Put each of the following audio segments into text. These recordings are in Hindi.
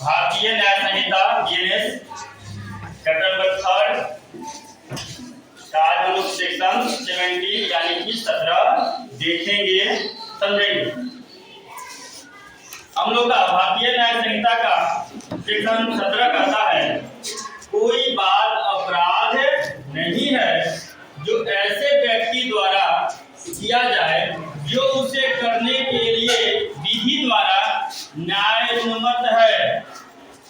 भारतीय न्याय संहिता बीएनएस चैप्टर नंबर 3 का आज हम लोग सेक्शन 70 यानी कि 17 देखेंगे समझेंगे। हम लोग का भारतीय न्याय संहिता का सेक्शन 17 कहता है कोई बाल अपराध नहीं है जो ऐसे व्यक्ति द्वारा किया जाए जो उसे करने के लिए विधि द्वारा न्यायोन्मत है।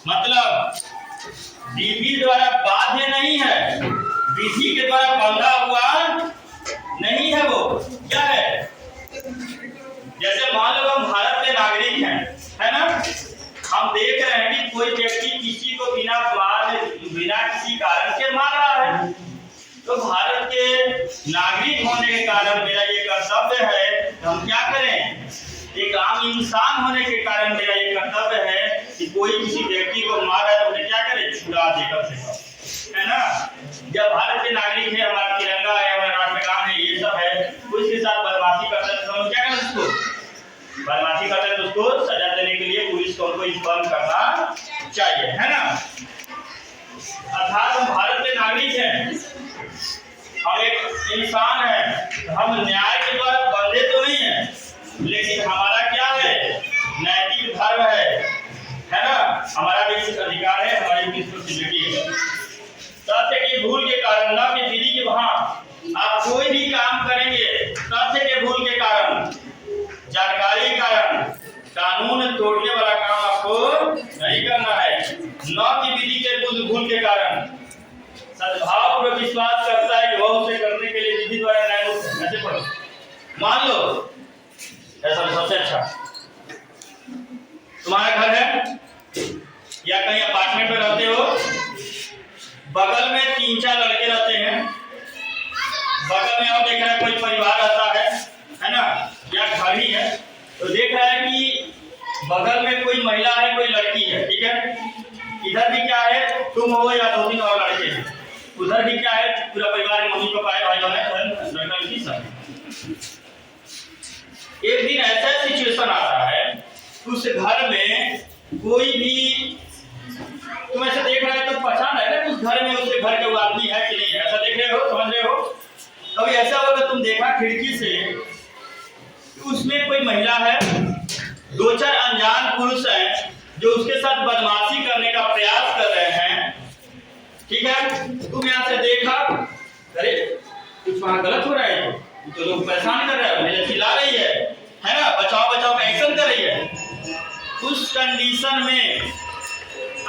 मतलब विधि द्वारा बाध्य नहीं है, विधि के द्वारा बंधा हुआ नहीं है। वो क्या है? जैसे मान लो हम भारत के नागरिक हैं, है ना? हम देख रहे हैं कि कोई व्यक्ति किसी को बिना किसी कारण के मार रहा है, तो भारत के नागरिक होने के कारण मेरा ये कर्तव्य है कि हम क्या करें? एक आम इंसान होने के कारण मेरा ये कर्तव्य है कि कोई किसी व्यक्ति को मार रहा है तो उन्हें क्या करे? छुड़ा देकर से, है ना? जब भारत के नागरिक है, हमारा तिरंगा है, हमारा राष्ट्रगान है, ये सब है, उसके साथ बदमाशी करता है तो हम क्या करें? उसको बदमाशी करता है तो उसको सजा देने के लिए पुलिस को उनको बंद करना चाहिए, है ना? अर्थात हम भारत के नागरिक हैं, हम एक इंसान है, हम न्याय के द्वारा बंधे तो नहीं है, लेकिन हमारा क्या है? नैतिक धर्म है ना? हमारा भी अधिकार है, हमारी रिस्पांसिबिलिटी है। तथ्य की भूल के कारण, न कि विधि के वहां आप कोई भी काम करेंगे तथ्य के भूल के कारण, जानकारी के कारण, कानून तोड़ने वाला काम आपको नहीं करना है। न कि विधि के भूल के कारण सद्भाव पर विश्वास करता है कि वह उसे करने के लिए विधि द्वारा न्यायोन्मुक्त है। ऐसे पढ़ो। मान लो ऐसा सबसे अच्छा तुम्हारा घर है या कहीं अपार्टमेंट में रहते हो, बगल में 3-4 लड़के रहते हैं, बगल में और देख रहा है कोई परिवार रहता है ना? या घर ही है तो देख रहा है कि बगल में कोई महिला है, कोई लड़की है, ठीक है? इधर भी क्या है? तुम हो या 2-3 और लड़के हैं, उधर भी क्या है? पूरा परिवार, मम्मी पापा है, भाई बहन, लड़का सब। एक दिन ऐसा सिचुएशन आता है उस घर में कोई भी तुम ऐसा देख रहे हो तो पहचान है ना उस घर में उसके घर के वो आदमी है कि नहीं है, ऐसा देख रहे हो, समझ रहे हो? कभी ऐसा होगा तुम देखा खिड़की से उसमें कोई महिला है, 2-4 अनजान पुरुष हैं जो उसके साथ बदमाशी करने का प्रयास कर रहे हैं, ठीक है? तुम यहाँ से देखा, अरे कुछ वहां गलत हो रहा है, तो लोग परेशान कर रहे हैं, महिला चिल्ला रही है ना? बचाओ बचाओ का एक्शन कर रही है। उस कंडीशन में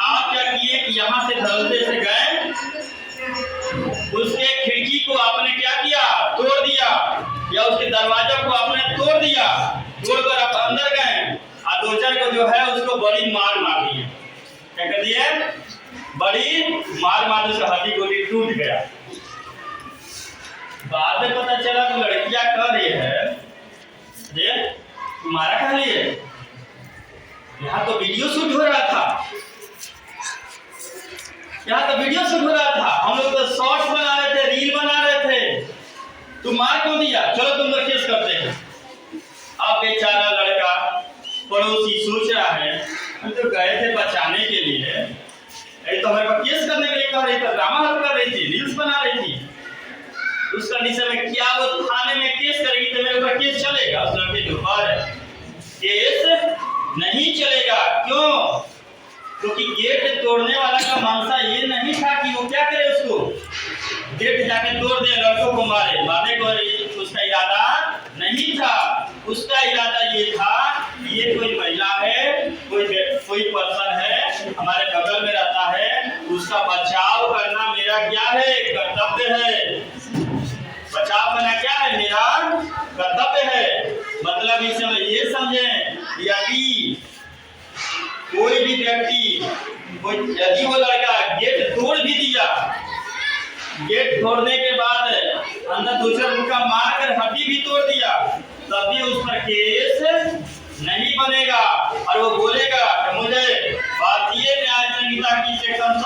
आप क्या किए कि यहाँ से धड़ल्ले से गए, उसके खिड़की को आपने क्या किया? तोड़ दिया, या उसके दरवाजा को आपने तोड़ दिया, तोड़कर आप अंदर गए और 2-4 को जो है उसको बड़ी मार दिए। क्या कर दिए? बड़ी मार उसका हड्डी गोली टूट गया। बाद में पता चला तो लड़कियां कह रही है, ये तुम्हारा कह लिए यहाँ तो वीडियो शूट हो रहा था, यहाँ तो वीडियो शूट हो रहा था, हम लोग तो शॉर्ट्स बना रहे थे, रील बना रहे थे, तुम मार क्यों दिया? चलो तुम लोग केस करते हैं। अब बेचारा लड़का पड़ोसी सोच रहा है हम तो गए थे बचाने के लिए, तो हमारे पास केस करने के लिए कह रही थी, ड्रामा कर रही थी, रील्स बना रही थी। उस कंडीशन में क्या वो थाने में केस करेगी तो मेरे ऊपर केस चलेगा? उस लड़के के ऊपर केस नहीं चलेगा। क्यों? क्योंकि गेट तोड़ने वाला का मंशा ये नहीं था कि वो क्या करे, उसको गेट जाके तोड़ दे, लड़कों को मारने को उसका इरादा नहीं था। उसका इरादा ये था कि ये कोई महिला है, कोई पर्सन है, हमारे बगल में रहता है, उसका बचाव करना मेरा क्या है? कर्तव्य है। बचाव करना क्या है? मेरा कर्तव्य है। मतलब इस समय ये समझें, यदि कोई भी व्यक्ति, यदि वो लड़का गेट तोड़ भी दिया, गेट तोड़ने के बाद अंदर 2-4 मुक्का मार कर हड्डी भी तोड़ दिया, तभी उस पर केस नहीं बनेगा और वो बोलेगा कि मुझे भारतीय न्याय संहिता की सेक्शन